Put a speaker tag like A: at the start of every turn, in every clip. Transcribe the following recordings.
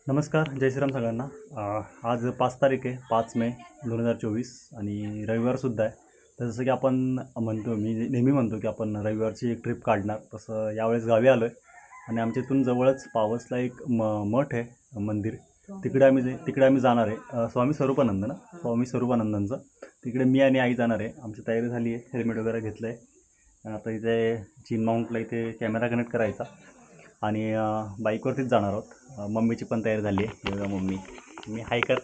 A: नमस्कार, जय श्रीराम सगळ्यांना. आज 5 तारीख आहे, 5 मे 2024 आणि रविवारसुद्धा आहे. तर जसं की आपण म्हणतो, मी नेहमी म्हणतो की आपण रविवारची एक ट्रिप काढणार, तसं यावेळेस गावी आलो आहे आणि आमच्या इथून जवळच पावसला एक मठ आहे, मंदिर. तिकडे आम्ही जाणार आहे. स्वामी स्वरूपानंदांचं. तिकडे मी आणि आई जाणार आहे. आमची तयारी झाली आहे, हेल्मेट वगैरे घेतलं आहे. आता इथे चीन माउंटला इथे कॅमेरा कनेक्ट करायचा आणि बाईकवरतीच जाणार आहोत. मम्मीची पण तयारी झाली आहे. बघा मम्मी, मी हाय कर.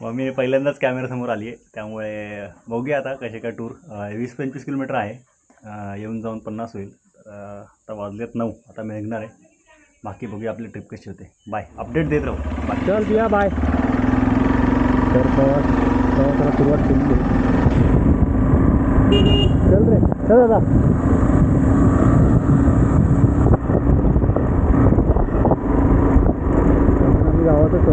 A: मम्मी पहिल्यांदाच कॅमेरासमोर आली आहे, त्यामुळे बघूया आता कसे काय टूर. 20-25 किलोमीटर आहे, येऊन जाऊन 50 होईल. तर आता वाजलेत 9, आता मी निघणार आहे. बाकी बघूया आपली ट्रिप कशी होते. बाय, अपडेट देत राहू. बाय.
B: चल बिया, बाय. तर प्रवासाला सुरुवात केली आहे. चल रे, चल दादा. गावातच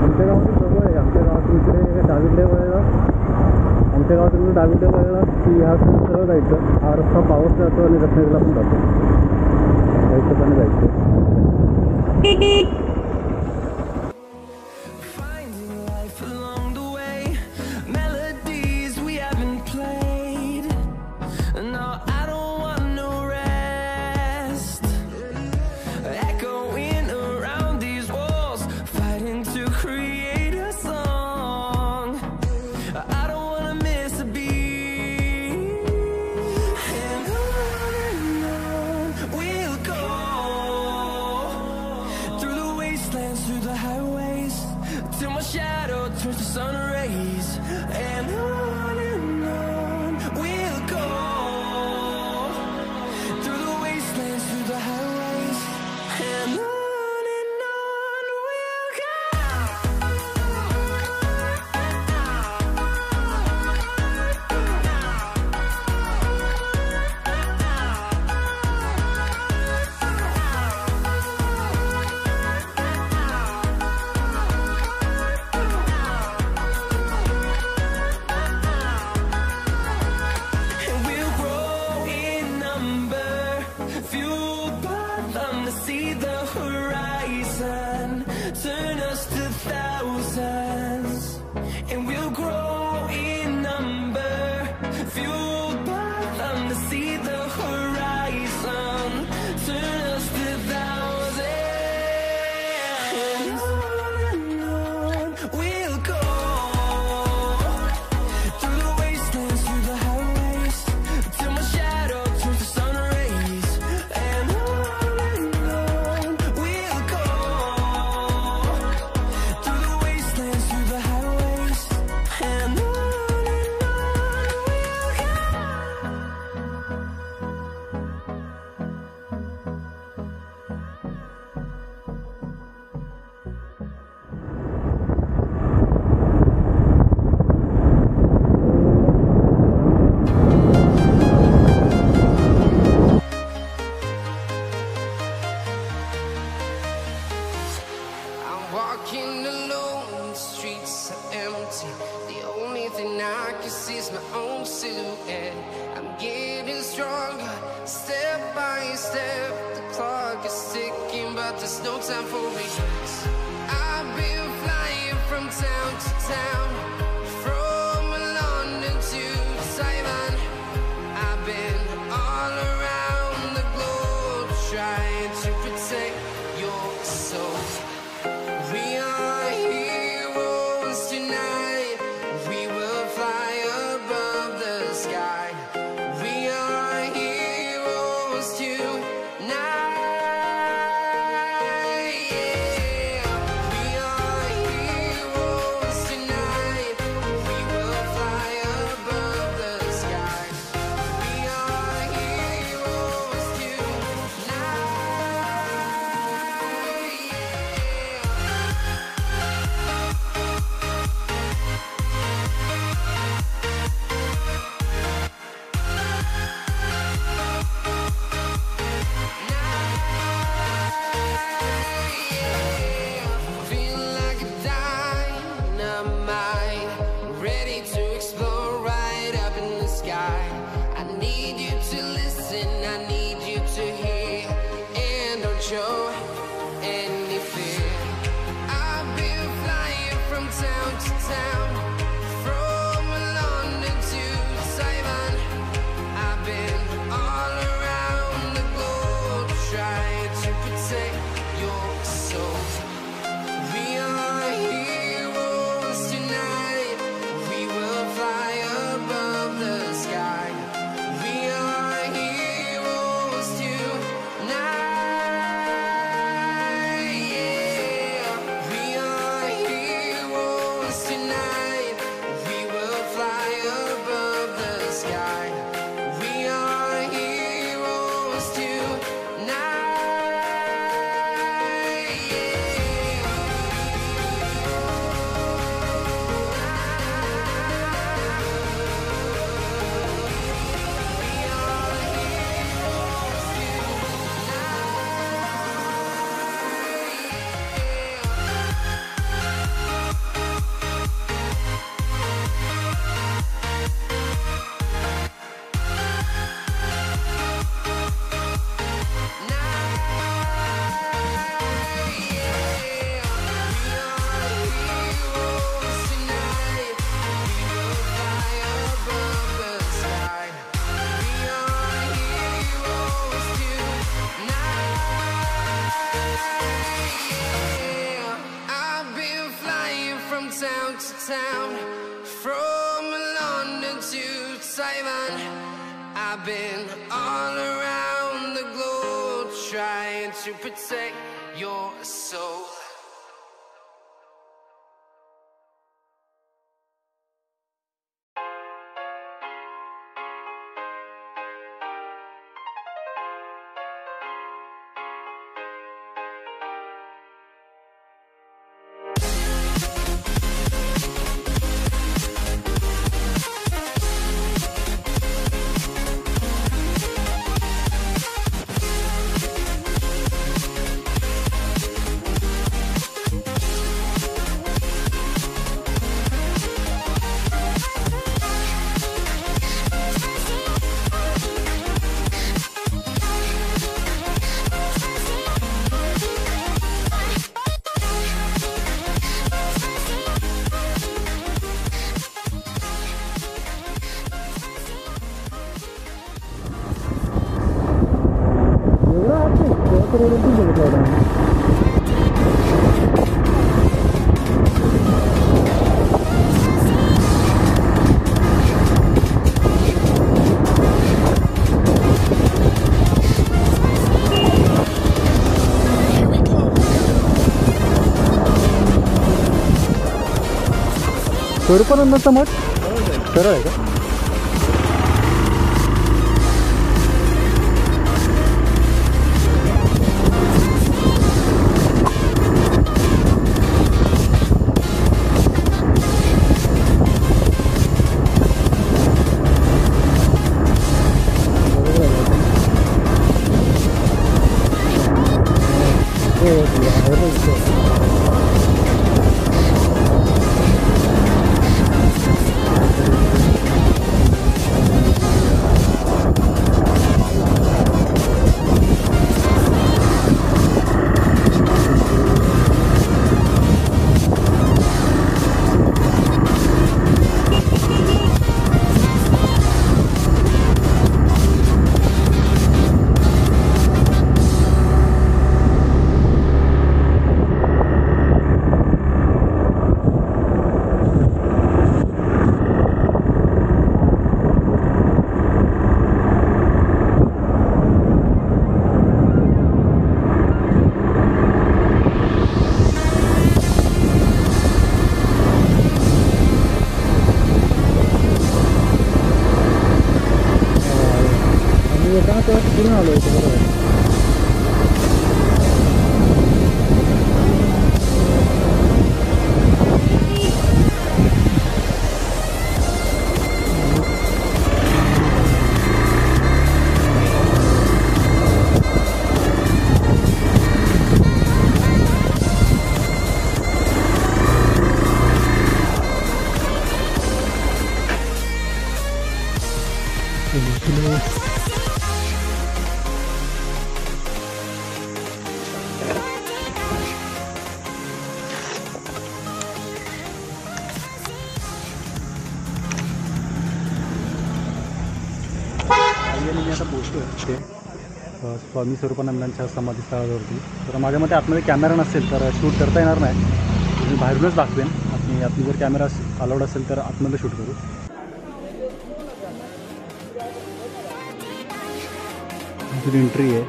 B: आमच्या गावातून जवळ आहे. आमच्या गावातून इकडे डावीकडे वळलं, आमच्या गावातून डावीकडे वळलं की ह्या सरळ जायचं. हा रस्ता पावस जातो आणि रत्नागिरीला पण जातो. त्या हिशोबाने जायचं.
C: Till my shadow turns to sun rays, and on we'll go through the wastelands, through the highways, and on we'll go. Turn us to thousands, and we'll grow in number, fueled by them to see the horizon. Turn us to thousands, and on we'll go through the wastelands, through the highways, till my shadow turns to sun rays, and on we'll go. Walking alone, the streets are empty. The only thing I can see is my own silhouette. I'm getting stronger, step by step. The clock is ticking, but there's no time for regrets. I've been flying from town to town, from London to Taiwan. I've been all around the globe, trying to protect your soul. We are heroes tonight. We will fly above the sky. We are heroes tonight. Yeah. We are heroes tonight. show any fear. I've been flying from town to town, from London to Taiwan. I've been all around the globe trying to protect your soul. We are heroes tonight. We will fly above the sky. We are heroes tonight. Yeah. We are heroes tonight. We will fly above the sky. We are heroes town to town, from London to Taiwan. I've been all around the globe trying to protect your soul.
B: स्वरूपानंदाचा मठ सरळ आहे का? आणि मी आता पोहोचतो आहे ते स्वामी स्वरूपानंदांच्या समाधीस्थळावरती. तर माझ्या मते आतमध्ये कॅमेरा नसेल तर शूट करता येणार नाही, मी बाहेरूनच दाखवेन. आणि आतमध्ये जर कॅमेरा अलाउड असेल तर आतमध्ये शूट करू. एंट्री आहे.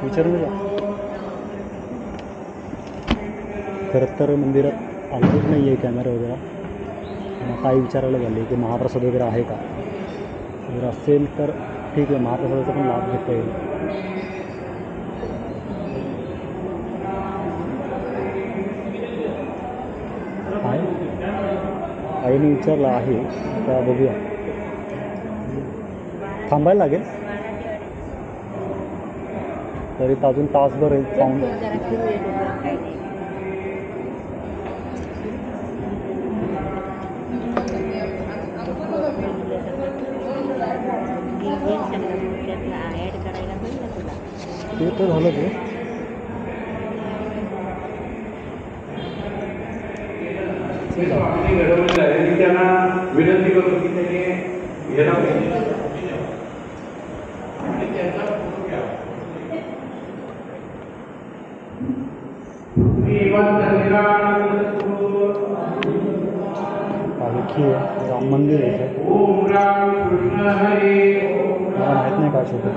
B: विचारून जा. खरं तर मंदिरात अलाउड नाही आहे कॅमेरा वगैरे. काही विचारायला झाले की महाप्रसाद वगैरे आहे का, जर असेल तर ठीक आहे, महाप्रसादाचा पण लाभ घेता येईल. आईने विचारलं आहे, आता बघूया. थांबायला लागेल तरी अजून तासभर पाहून. ते तर झालं ते.
D: त्यांना विनंती करतो की त्यांनी
B: पालखी आहे, राम मंदिर आहे. मला माहीत नाही काय शोधत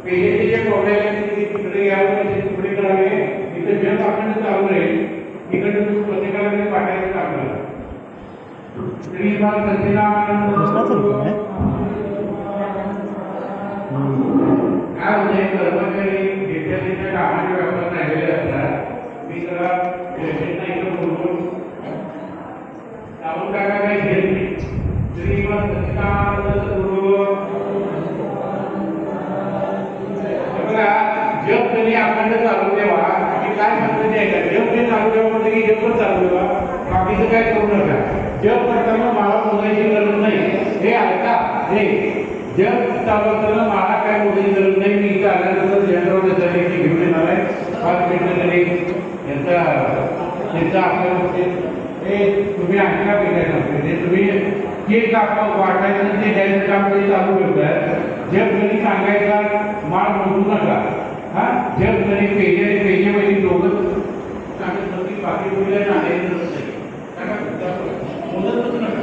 D: पेजेचे जे प्रॉब्लेम आहे तिकडे यावं, पुढे करावे. इथे जग आपण चालू राहील, तिकडे प्रत्येकाला पाठायचं काम करा. श्रीमान सच्चिदानंद काय होते, कर्मचारी विद्यार्थ्यांच्या कामाच्या व्यापार राहिलेले असतात. मी जरा इकडे बोलून जाऊन टाका, काही घेत नाही. श्रीमान सच्चिदानंद सद्गुरू जग कधी आपण चालू देवा की काय सांगतो नाही का, जग कधी चालू देवा म्हणजे की जग पण चालू देवा, बाकीचं काय करू नका. जग करताना मला मोजायची गरज नाही, हे ऐका. हे जग चालू असताना मला काय मोजायची गरज नाही. मी इथं आल्यानंतर जनरल त्यासाठी घेऊन येणार आहे. 5 मिनिटं तरी त्यांचा आपल्या हे तुम्ही आणखी का भेटायचं, तुम्ही केक वाटायचं ते द्यायचं काम तरी चालू ठेवताय. जग कधी सांगायचा माळ मोजू नका. हा जग कधी पेजेमध्ये दोघं सांगत बाकी बोलल्या नांदायचं नाही. मोजतच नका.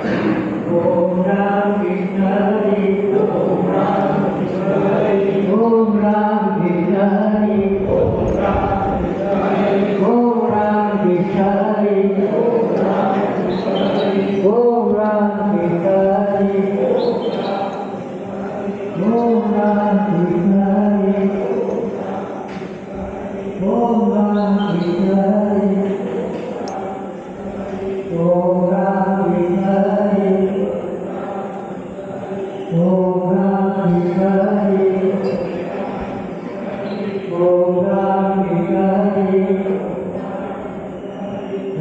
D: ओम राम कृष्ण हरी, ओम राम कृष्ण हरी, ओम राम कृष्ण हरी, ओम राम कृष्ण हरी, ओम राम कृष्ण हरी, ओम राम कृष्ण हरी, ओम राम कृष्ण हरी, ओम राम कृष्ण हरी, ओम राम कृष्ण हरी, ओम राम कृष्ण हरी, ओम राम कृष्ण हरी, ओम राम कृष्ण हरी,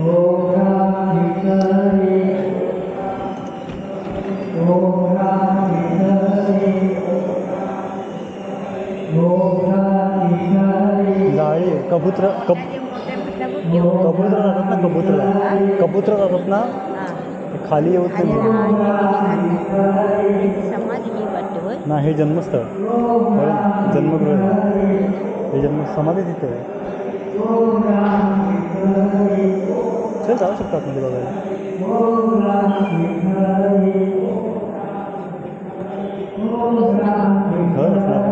D: ओम राम कृष्ण हरी, ओम राम कृष्ण हरी, ओम राम कृष्ण हरी.
B: जाळी कबूतर कबूतर जातात ना, कबूतर जातात ना, खाली येऊन ना. हे जन्मस्थळ जन्मगृह आहे, हे समाधी तिथे आहे. चल जाऊ शकतात मध्ये बघायला. घर असणार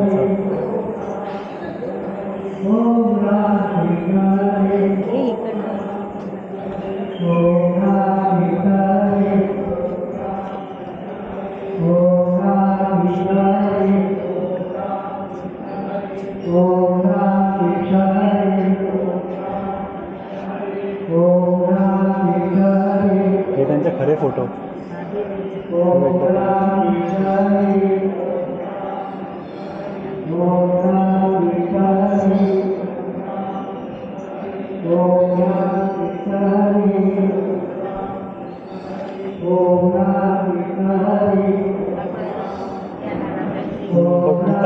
A: हे त्यांचे खरे फोटो.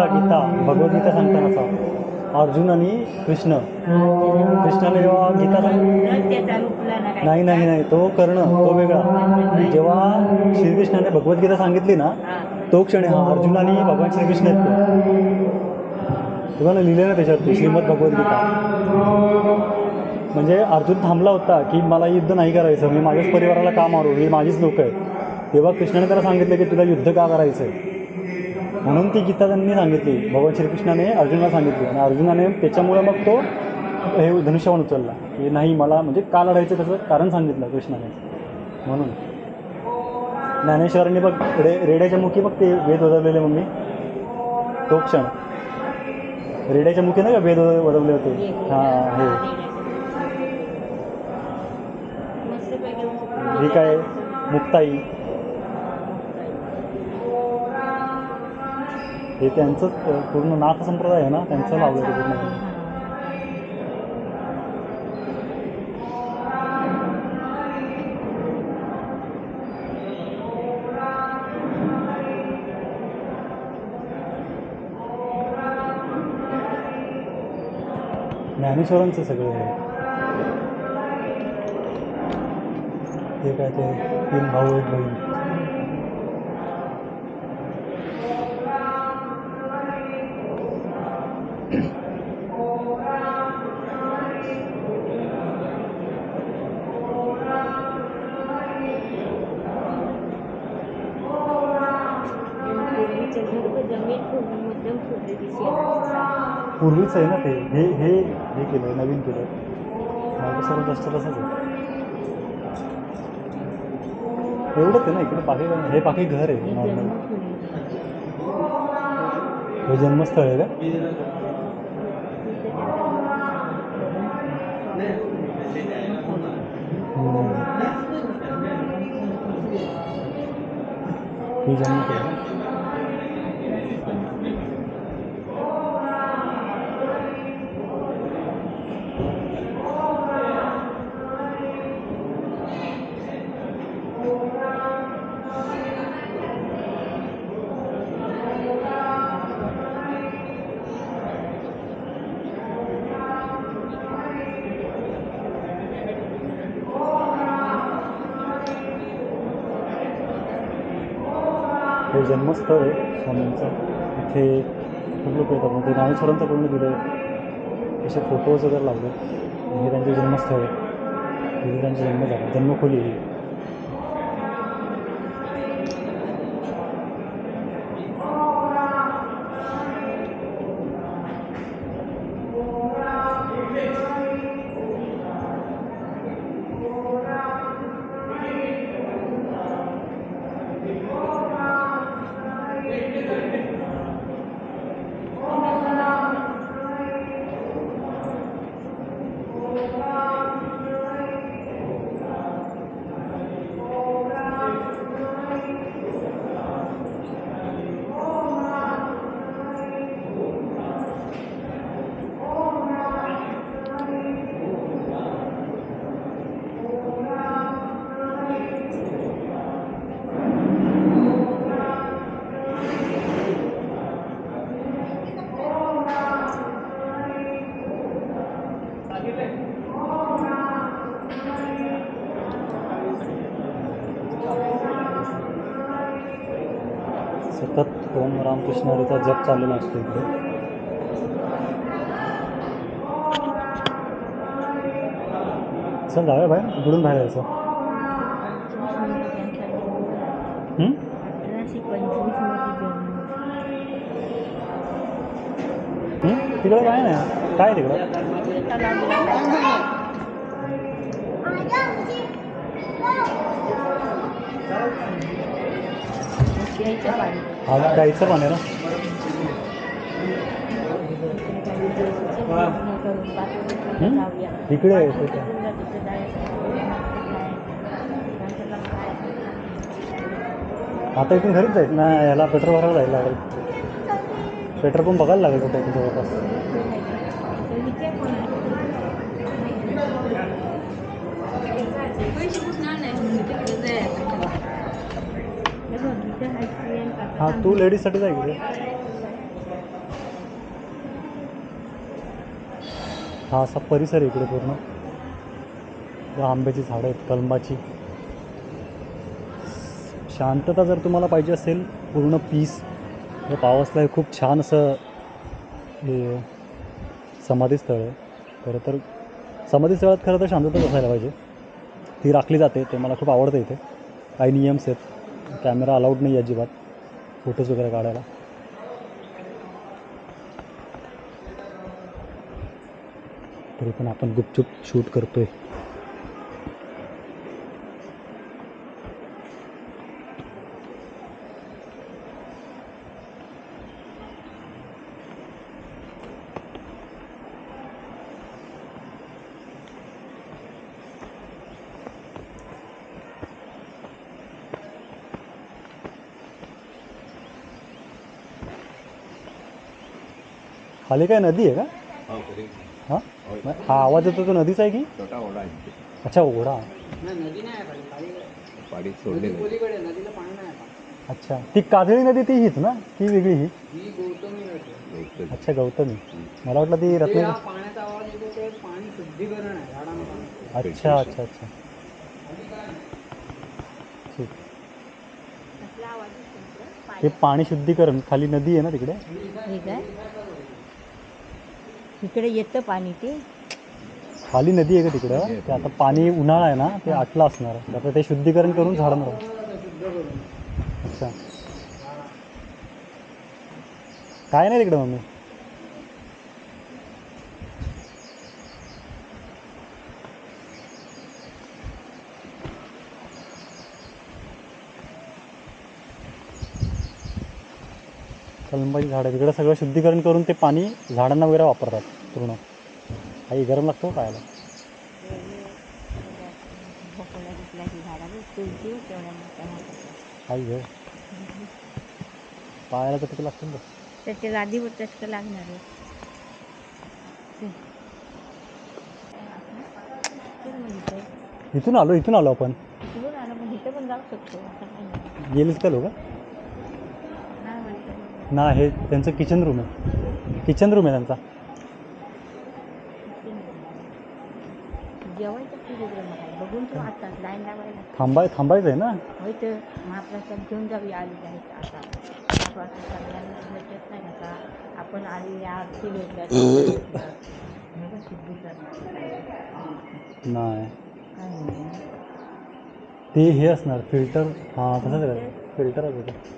A: गीता भगवद्गीता सांगताना असा अर्जुन आणि कृष्णाने जेव्हा गीता नाही नाही नाही तो कर्ण तो वेगळा. जेव्हा श्रीकृष्णाने भगवद्गीता सांगितली ना तो क्षण हा अर्जुन आणि भगवान श्रीकृष्ण आहेत तेव्हा ना लिहिलं ना त्याच्यावरती श्रीमद भगवद्गीता. म्हणजे अर्जुन थांबला होता की मला युद्ध नाही करायचं, मी माझ्याच परिवाराला का मारू, ही माझीच लोक आहेत. तेव्हा कृष्णाने त्याला सांगितलं की तुला युद्ध का करायचं आहे, म्हणून ती गीता त्यांनी सांगितली. भगवान श्रीकृष्णाने अर्जुनाला सांगितली आणि अर्जुनाने त्याच्यामुळे मग तो हे धनुष्यबाण उचलला की नाही मला म्हणजे का लढायचं त्याचं कारण सांगितलं कृष्णाने. म्हणून ज्ञानेश्वरांनी बघ रेड्याच्या मुखी बघ ते वेद वदवलेले मम्मी तो क्षण रेड्याच्या मुखी नाही का वेद वदवले होते. हां हे ही काय मुक्ताई हे त्यांचं पूर्ण नाथ संप्रदाय आहे ना त्यांचं लावलं ते पूर्ण. ज्ञानेश्वरांचं सगळं आहे. ते काय ते 3 भाऊ 1 बहीण. पूर्वीच आहे ना ते हे हे हे केलं नवीन केलं माझं सर्व जास्त तसंच आहे. एवढंच आहे ना इकडे बाकी हे बाकी घर आहे नॉर्मल. हे जन्मस्थळ आहे का? ही जन्मस्थळ आहे. हे जन्मस्थळ आहे स्वामींचं. इथे खूप लोक येतात मग ते ज्ञानेश्वरांचं पूर्ण दिलं आहे. असे फोटोज वगैरे लावले. हे त्यांचे जन्मस्थळ आहे. तिथे त्यांचा जन्म झाला जन्मखोली ही. सतत ओम रामकृष्ण हरीचा जप चाललेला असतो इकडे. चल जाऊया बाहेर इकडून बाहेर यायचं. तिकडे काय नाही काय तिकडं
E: यायचं पाणी
B: हा गाईचं पाणी आहे ना.
E: करून बाथरूम जाऊया
B: इकडे आहे ते.
E: तिथं जायचं
B: आता इथून घरीच जाईल ना, याला पेट्रोल भरायला जायला लागेल. पेट्रोल पंप बघायला लागेल कुठे इथून जवळपास. हां तू लेडीजसाठी जाय इकडे. हा असा परिसर आहे इकडे पूर्ण. आंब्याची झाडं आहेत, कलमाची. शांतता जर तुम्हाला पाहिजे असेल, पूर्ण पीस, तर पावसला हे खूप छान असं हे समाधीस्थळ आहे. खरं तर समाधीस्थळात खरं तर शांतताच असायला पाहिजे, ती राखली जाते. ते मला खूप आवडतं. इथे काही नियम्स आहेत. कॅमेरा अलाउड नाही अजिबात फोटोज वगैरे काढायला. तरी पण आपण गुपचूप शूट करतोय. खाली काय नदी आहे का? हां हा आवाज येतो तो नदीचा आहे की?
F: छोटा ओढा आहे.
B: अच्छा ओढा.
G: नदी नाही आहे खाली
F: पाणी सोडले नाही.
G: पलीकडे नदीला पाणी नाही आहे.
B: अच्छा ती काजळी नदी ती हीच ना की वेगळी ही?
G: ही गौतमी नदी.
B: अच्छा गौतमी. मला वाटलं ती
G: ते
B: रत्नागिरी.
G: हा पाण्याचा आवाज येतो ते पाणी शुद्धीकरण आहे झाडांना पाणी.
B: अच्छा अच्छा अच्छा ठीक.
E: कसला आवाज येतो इकडं?
B: हे पाणी शुद्धीकरण खाली नदी आहे ना तिकडे.
E: हे काय इकडे येतं पाणी ते
B: खाली नदी आहे का तिकडं? ते आता पाणी उन्हाळा आहे ना, ते आटलं असणार. आता ते शुद्धीकरण करून झाडांना. अच्छा काय नाही तिकडे मम्मी. कलंबाची झाडं तिकडे सगळं शुद्धीकरण करून ते पाणी झाडांना वगैरे वापरतात पूर्ण. काही गरम लागतो खायला.
E: भोपळ्या बिपळ्याची झाडं तुळशी तेवढ्या मोठ्या मोठ्या
B: काही घे पायाला तर किती लागतं ना.
E: त्याच्या गादीवर चष्क लागणार आहे.
B: इथून आलो आपण.
E: इकडून आलं मग इथं पण जाऊ शकतो असं काही नाही.
B: गेलीच का लोक?
E: नाही वाटतं.
B: ना हे त्यांचं किचन रूम आहे. किचन रूम आहे त्यांचा.
E: जेवायचं प्रोग्राम आहे बघून तू आता लाईन लावायला
B: थांबायचं आहे ना.
E: होय तर महाप्रसाद घेऊन जाऊया आली जायचं आता. महाप्रसाद सगळ्यांना भेटत नाही का? आपण आली आरती भेटल्या
B: नाही
E: काय नाही
B: ते हे असणार फिल्टर. हां तसंच आहे फिल्टरच होतं.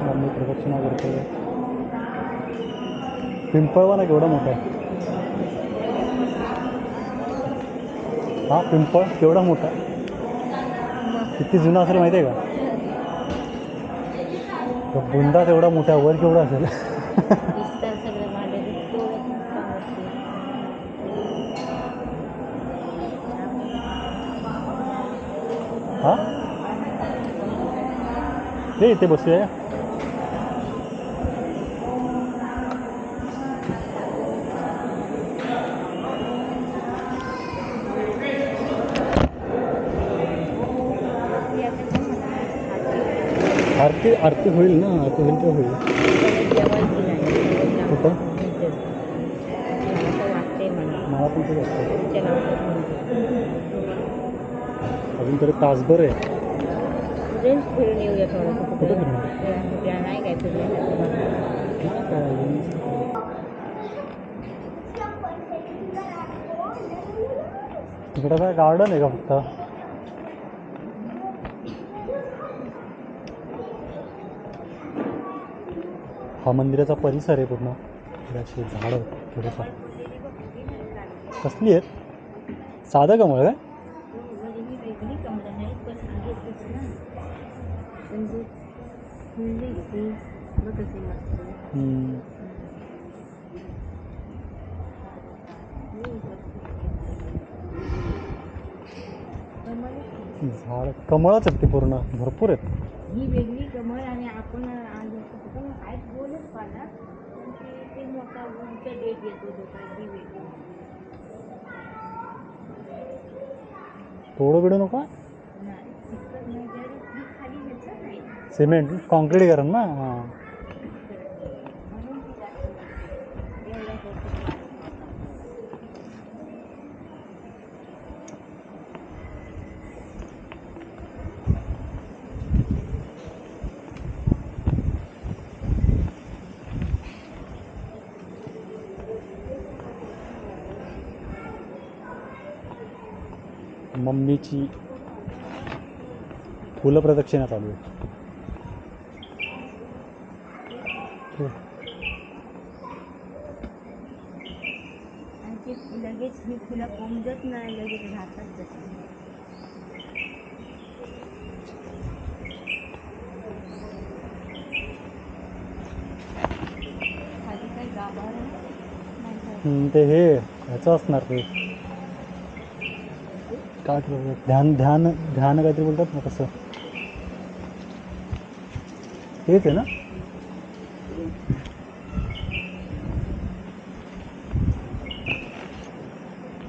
B: मम्मी प्रदक्षिणा करते. पिंपळवाला केवढा मोठा आहे. हा पिंपळ केवढा मोठा आहे. किती जुना असेल माहिती आहे का? तो बुंदा तेवढा मोठा, वर केवढा असेल.
E: दिसतं सगळं भांडे तेवढंच
B: हां ते इथे बसूया. आरती होईल ना, आरती होईल तर होईल.
E: जेवायची नाही
B: कुठं?
E: असं वाटतंय
B: मला पण ते वाटतं.
E: तुमच्या गावात
B: अजून तरी तासभर आहे.
E: रेंज फिरून येऊया थोडंसं
B: कुठं
E: कुठं
B: फिरणार?
E: कुठे नाही काय फिरण्यासारखं.
B: काय अजून? तिकडं काय गार्डन आहे का फक्त? हा मंदिराचा परिसर आहे पूर्ण. अशी झाडं थोडंसं. कसली आहेत? साधं कमळ काय?
E: वेगळी कमलं नाही पण घेतलीच ना म्हणजे फुलली ती बघ कशी मस्त.
B: झाड कमळच आहेत ते पूर्ण, भरपूर आहेत.
E: ही वेगळी कमळ आणि आपण काय बोलच पाहिला ते मोठा उंच डेट येतो जो काय ती वेगळी
B: तोडं बिडू नको.
E: नाही तिथं नाही जरी खाली ह्याचं नाही
B: सिमेंट कॉन्क्रीटीकरण ना. हां
E: म्हणून ती जास्त एवढ्या होतं.
B: मम्मीची फुलं प्रदक्षिणा चालू आहे.
E: आणि ते लगेच ही फुलं कोंबजत नाही, लगेच राहतात तशी. खाली काही गाभार नाही.
B: ते हे ह्याचं असणार ते काय बोलतात, ध्यान ध्यान ध्यान काहीतरी बोलतात ना, कसं तेच आहे ना.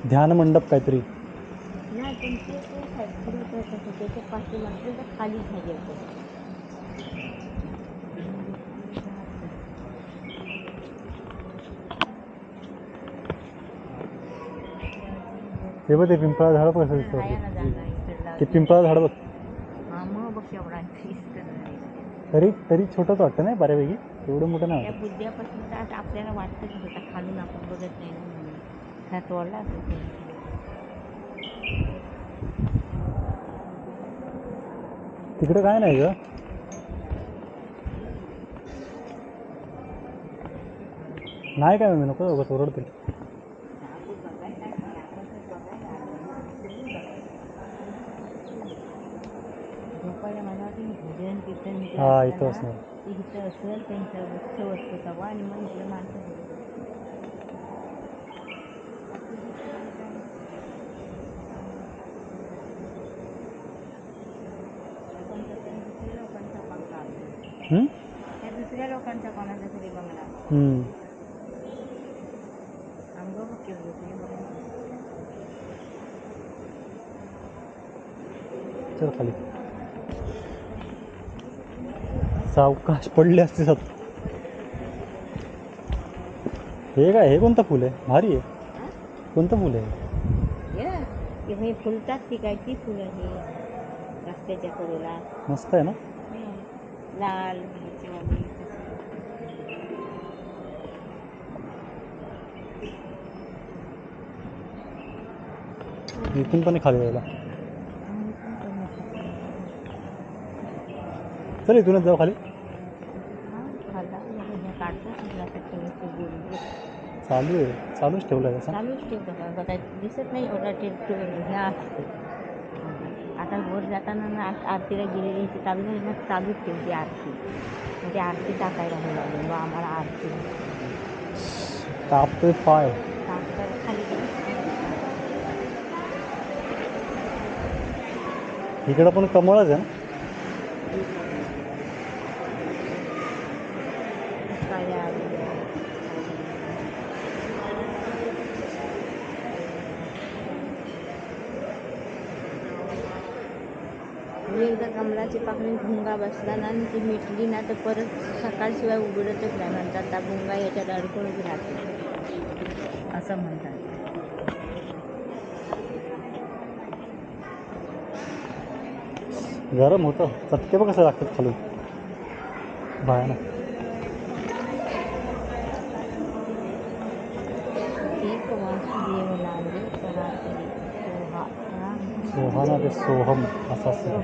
B: ध्यान मंडप काहीतरी.
E: नाही पण ते फिरत असतं त्याच्या पाठीमागे तर खाली झाली असतं.
B: ते बघ ते पिंपळा झाड कसं दिसतं.
E: ना जागा इकडला
B: ते पिंपळा झाड बघ.
E: हा मग बघ एवढा
B: तरी छोटंच वाटतं नाही बऱ्यापैकी, एवढं मोठं नाही
E: त्या
B: वाटत.
E: बुद्ध्यापासून तर आपल्याला वाटतं की होता खालून आपण बघत नाही ना म्हणून हा तोडला असेल ते.
B: तिकडे काय नाही ग. नाही काय मी नको बघत ओरडते.
E: झोपायला मला वाटतं भजन कीर्तन
B: हा इथं असणार.
E: इथं असेल त्यांचा उत्सव असतो तेव्हा आणि मग इकडे माणसं त्या दुसऱ्या लोकांचा कोणाचा तरी बंगला अंग बघ
B: चल खाली. सावकाश पडले असते सत. हे काय, हे कोणतं फुल आहे? भारी आहे. कोणतं फुल आहे?
E: हे फुलतात ती काय ती फुलं ही रस्त्याच्या कडेला
B: मस्त आहे ना.
E: लाल
B: इथून पण खाली जायला. चल इथूनच जाऊ खाली. चालू आहे, चालूच ठेवलं आहे तसं.
E: चालूच ठेवतं का काय दिसत नाही एवढा ह्या असते. आता वर जाताना ना आरतीला गेलेली ती चालू झाली ना चालूच ठेवते आरती. म्हणजे आरती टाकायला हे लागेल मग आम्हाला आरती
B: तापतोय पाय.
E: टाकता खाली
B: इकडं पण कमळच आहे ना.
E: मी एकदा कमळाची पाकळी भुंगा बसला ना आणि ती मिटली ना तर परत सकाळशिवाय उघडतच नाही म्हणतात. त्या भुंगा याच्यात अडकूनच राहते असं म्हणतात.
B: गरम होतं. चटके बघ कसं लागतात खालून भयानक.
E: एक वासुदेव लावले सरासरी
B: सोहाना ते सोहम असं असतं.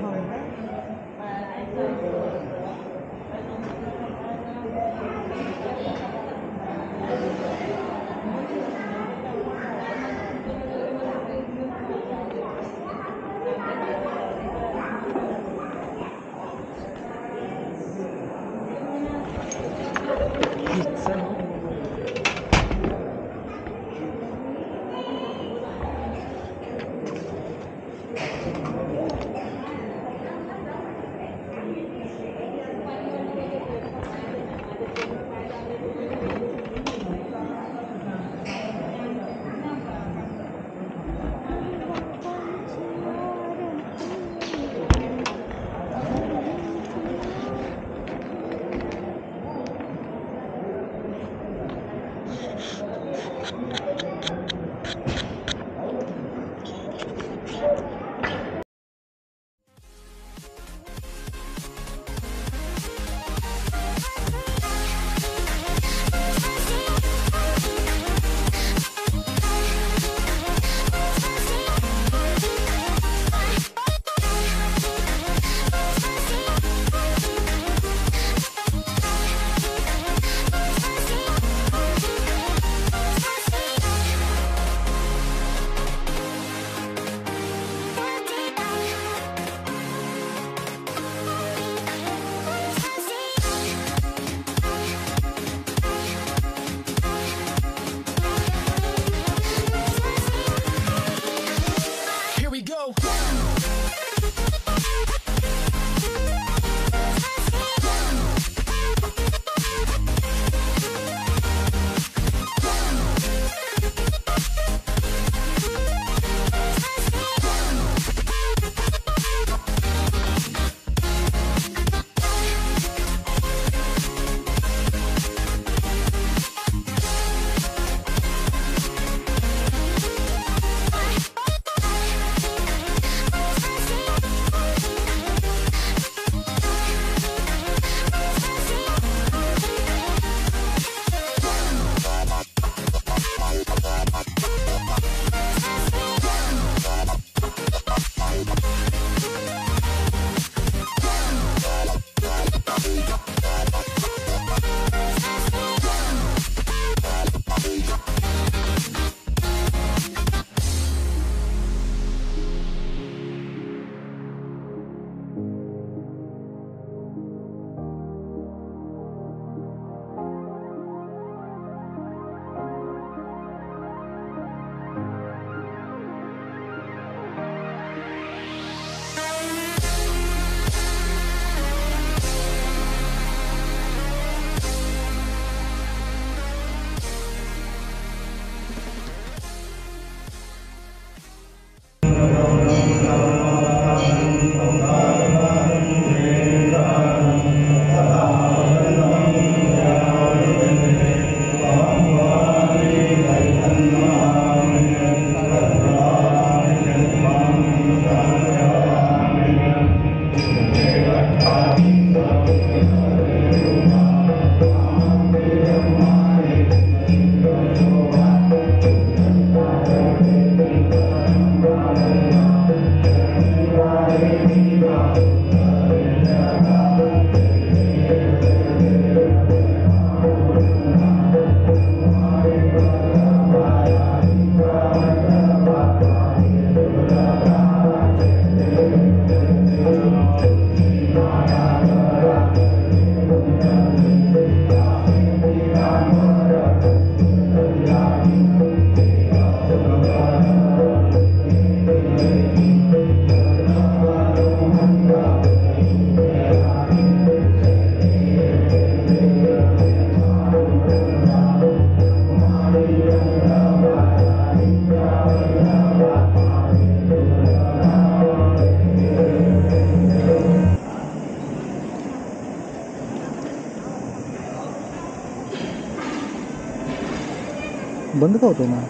B: बंद का होतो ना